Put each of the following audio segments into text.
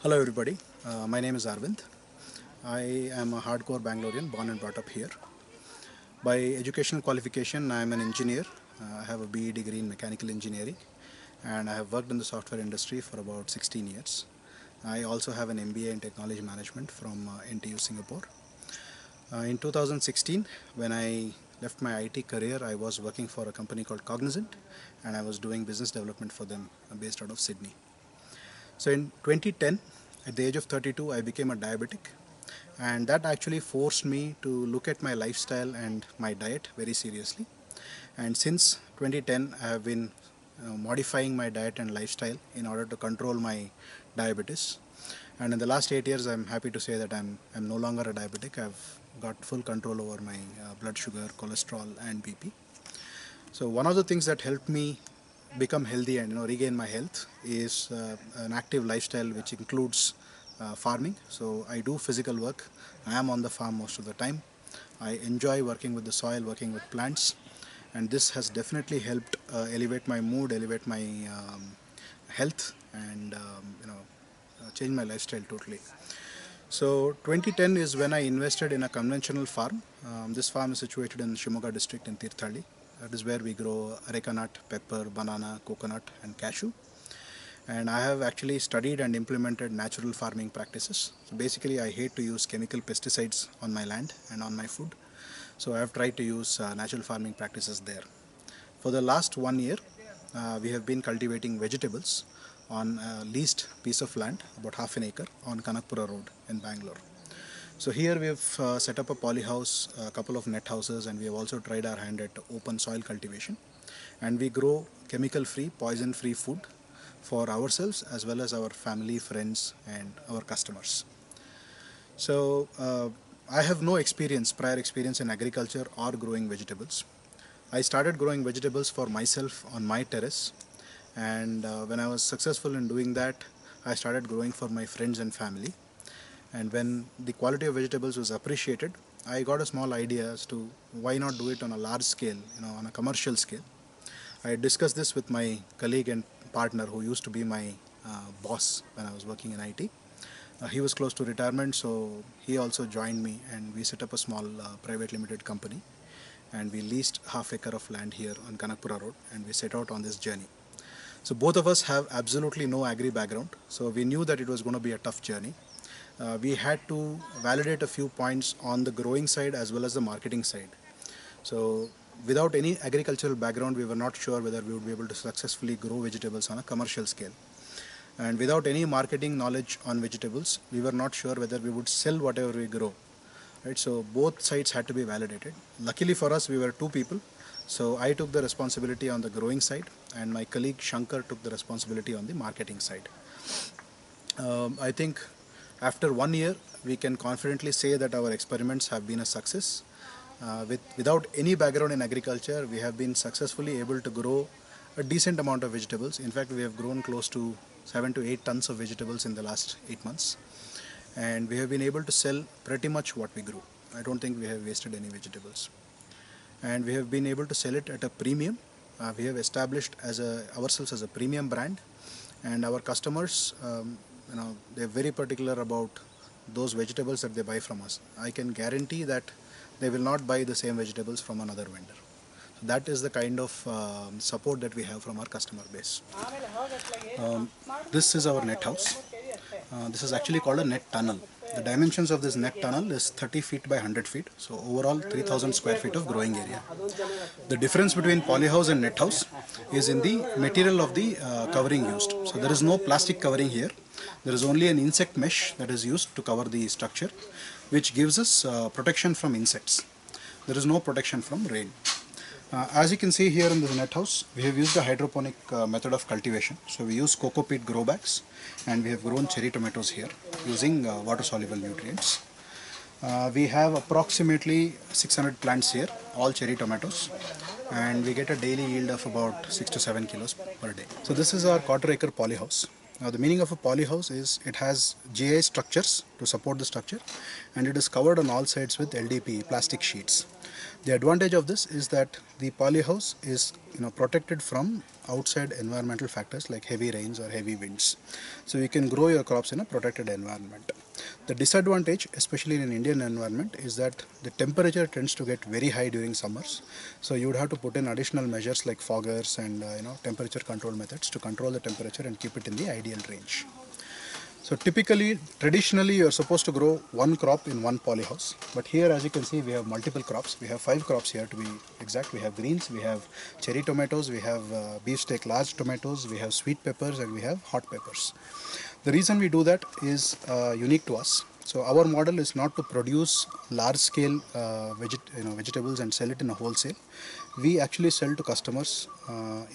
Hello everybody, my name is Arvind. I am a hardcore Bangalorean, born and brought up here. By educational qualification, I am an engineer. I have a BE degree in mechanical engineering and I have worked in the software industry for about 16 years. I also have an MBA in technology management from NTU Singapore. In 2016, when I left my IT career, I was working for a company called Cognizant and I was doing business development for them based out of Sydney. So in 2010, at the age of 32, I became a diabetic, and that actually forced me to look at my lifestyle and my diet very seriously. And since 2010, I have been modifying my diet and lifestyle in order to control my diabetes. And in the last 8 years, I'm happy to say that I'm no longer a diabetic. I've got full control over my blood sugar, cholesterol, and BP. So one of the things that helped me become healthy and regain my health is an active lifestyle which includes farming. So I do physical work. I am on the farm most of the time. I enjoy working with the soil, working with plants, and this has definitely helped elevate my mood, elevate my health, and change my lifestyle totally. So 2010 is when I invested in a conventional farm. This farm is situated in Shimoga district in Tirthali. That is where we grow areca nut, pepper, banana, coconut, and cashew. And I have actually studied and implemented natural farming practices. So basically, I hate to use chemical pesticides on my land and on my food. So I have tried to use natural farming practices there. For the last 1 year, we have been cultivating vegetables on a leased piece of land, about half an acre, on Kanakpura Road in Bangalore. So here we have set up a poly house, a couple of net houses, and we have also tried our hand at open soil cultivation. And we grow chemical-free, poison-free food for ourselves as well as our family, friends, and our customers. So I have no prior experience in agriculture or growing vegetables. I started growing vegetables for myself on my terrace, and when I was successful in doing that, I started growing for my friends and family. And when the quality of vegetables was appreciated, I got a small idea as to why not do it on a large scale, on a commercial scale. I discussed this with my colleague and partner who used to be my boss when I was working in IT. He was close to retirement, so he also joined me, and we set up a small private limited company, and we leased half acre of land here on Kanakpura Road, and we set out on this journey. So both of us have absolutely no agri background, so we knew that it was going to be a tough journey. We had to validate a few points on the growing side as well as the marketing side. So without any agricultural background, we were not sure whether we would be able to successfully grow vegetables on a commercial scale. And without any marketing knowledge on vegetables, we were not sure whether we would sell whatever we grow. Right? So both sides had to be validated. Luckily for us, we were two people. So I took the responsibility on the growing side, and my colleague Shankar took the responsibility on the marketing side. I think after 1 year, we can confidently say that our experiments have been a success. Without any background in agriculture, we have been successfully able to grow a decent amount of vegetables. In fact, we have grown close to 7 to 8 tons of vegetables in the last 8 months. And we have been able to sell pretty much what we grew. I don't think we have wasted any vegetables. And we have been able to sell it at a premium. We have established ourselves as a premium brand, and our customers, they're very particular about those vegetables that they buy from us. I can guarantee that they will not buy the same vegetables from another vendor. So that is the kind of support that we have from our customer base. This is our net house. This is actually called a net tunnel. The dimensions of this net tunnel is 30 feet by 100 feet. So overall 3000 square feet of growing area. The difference between polyhouse and net house is in the material of the covering used. So there is no plastic covering here. There is only an insect mesh that is used to cover the structure, which gives us protection from insects. There is no protection from rain. As you can see here in this net house, we have used a hydroponic method of cultivation. So we use coco peat grow bags, and we have grown cherry tomatoes here using water soluble nutrients. We have approximately 600 plants here, all cherry tomatoes, and we get a daily yield of about 6 to 7 kilos per day. So this is our quarter acre poly house. Now the meaning of a poly house is it has GI structures to support the structure, and it is covered on all sides with LDPE plastic sheets. The advantage of this is that the polyhouse is protected from outside environmental factors like heavy rains or heavy winds. So you can grow your crops in a protected environment. The disadvantage, especially in an Indian environment, is that the temperature tends to get very high during summers. So you would have to put in additional measures like foggers and temperature control methods to control the temperature and keep it in the ideal range. So typically, traditionally, you are supposed to grow one crop in one polyhouse. But here, as you can see, we have multiple crops. We have 5 crops here to be exact. We have greens, we have cherry tomatoes, we have beefsteak large tomatoes, we have sweet peppers, and we have hot peppers. The reason we do that is unique to us. So our model is not to produce large-scale vegetables and sell it in a wholesale. We actually sell to customers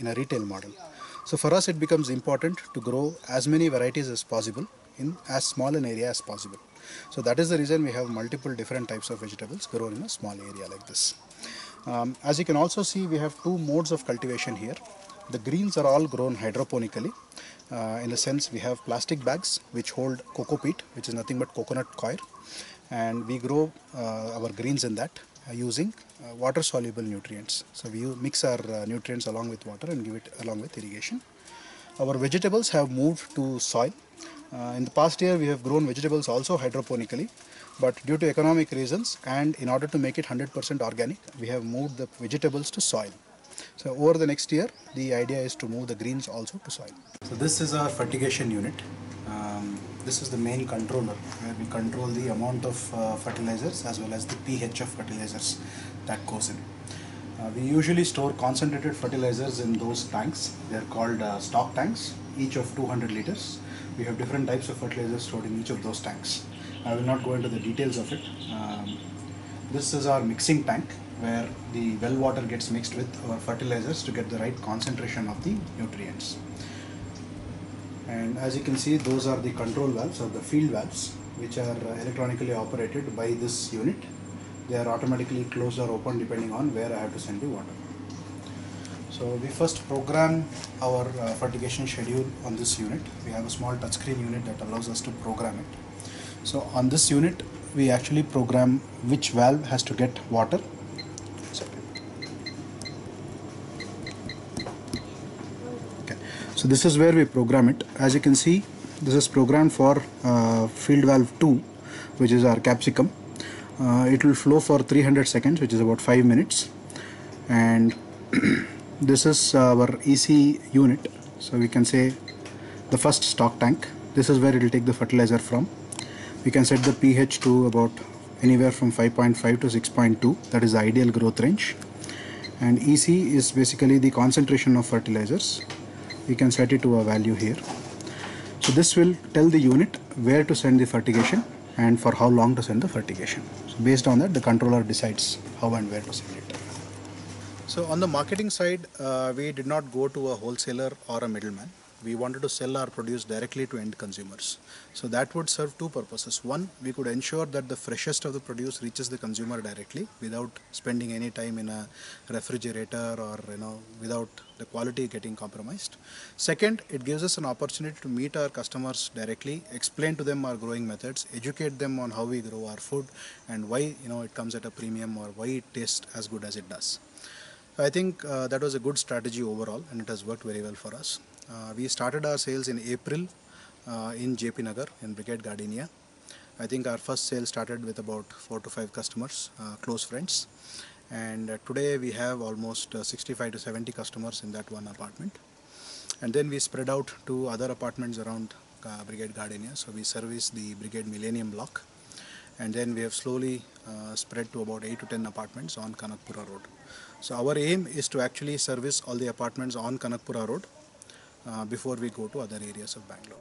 in a retail model. So for us, it becomes important to grow as many varieties as possible in as small an area as possible. So that is the reason we have multiple different types of vegetables grown in a small area like this. As you can also see, we have 2 modes of cultivation here. The greens are all grown hydroponically. In the sense, we have plastic bags which hold coco peat, which is nothing but coconut coir, and we grow our greens in that using water soluble nutrients. So we mix our nutrients along with water and give it along with irrigation. Our vegetables have moved to soil. In the past year, we have grown vegetables also hydroponically, but due to economic reasons and in order to make it 100% organic, we have moved the vegetables to soil. So over the next year, the idea is to move the greens also to soil. So this is our fertigation unit. This is the main controller where we control the amount of fertilizers as well as the pH of fertilizers that goes in. We usually store concentrated fertilizers in those tanks. They are called stock tanks, each of 200 liters. We have different types of fertilizers stored in each of those tanks. I will not go into the details of it. This is our mixing tank where the well water gets mixed with our fertilizers to get the right concentration of the nutrients. And as you can see, those are the control valves or the field valves which are electronically operated by this unit. They are automatically closed or open depending on where I have to send the water. So we first program our fertigation schedule on this unit. We have a small touchscreen unit that allows us to program it. So on this unit, we actually program which valve has to get water. Okay. So this is where we program it. As you can see, this is programmed for field valve 2, which is our capsicum. It will flow for 300 seconds, which is about 5 minutes. And this is our EC unit. So we can say the first stock tank. This is where it will take the fertilizer from. We can set the pH to about anywhere from 5.5 to 6.2. That is the ideal growth range. And EC is basically the concentration of fertilizers. We can set it to a value here. So this will tell the unit where to send the fertigation and for how long to send the fertigation. So based on that, the controller decides how and where to send it. So on the marketing side, we did not go to a wholesaler or a middleman. We wanted to sell our produce directly to end consumers. So that would serve 2 purposes. One, we could ensure that the freshest of the produce reaches the consumer directly without spending any time in a refrigerator or without the quality getting compromised. Second, it gives us an opportunity to meet our customers directly, explain to them our growing methods, educate them on how we grow our food and why it comes at a premium or why it tastes as good as it does. I think that was a good strategy overall and it has worked very well for us. We started our sales in April in JP Nagar in Brigade Gardenia. I think our first sale started with about 4 to 5 customers, close friends. And today we have almost 65 to 70 customers in that one apartment. And then we spread out to other apartments around Brigade Gardenia. So we service the Brigade Millennium Block. And then we have slowly spread to about 8 to 10 apartments on Kanakpura Road. So our aim is to actually service all the apartments on Kanakpura Road before we go to other areas of Bangalore.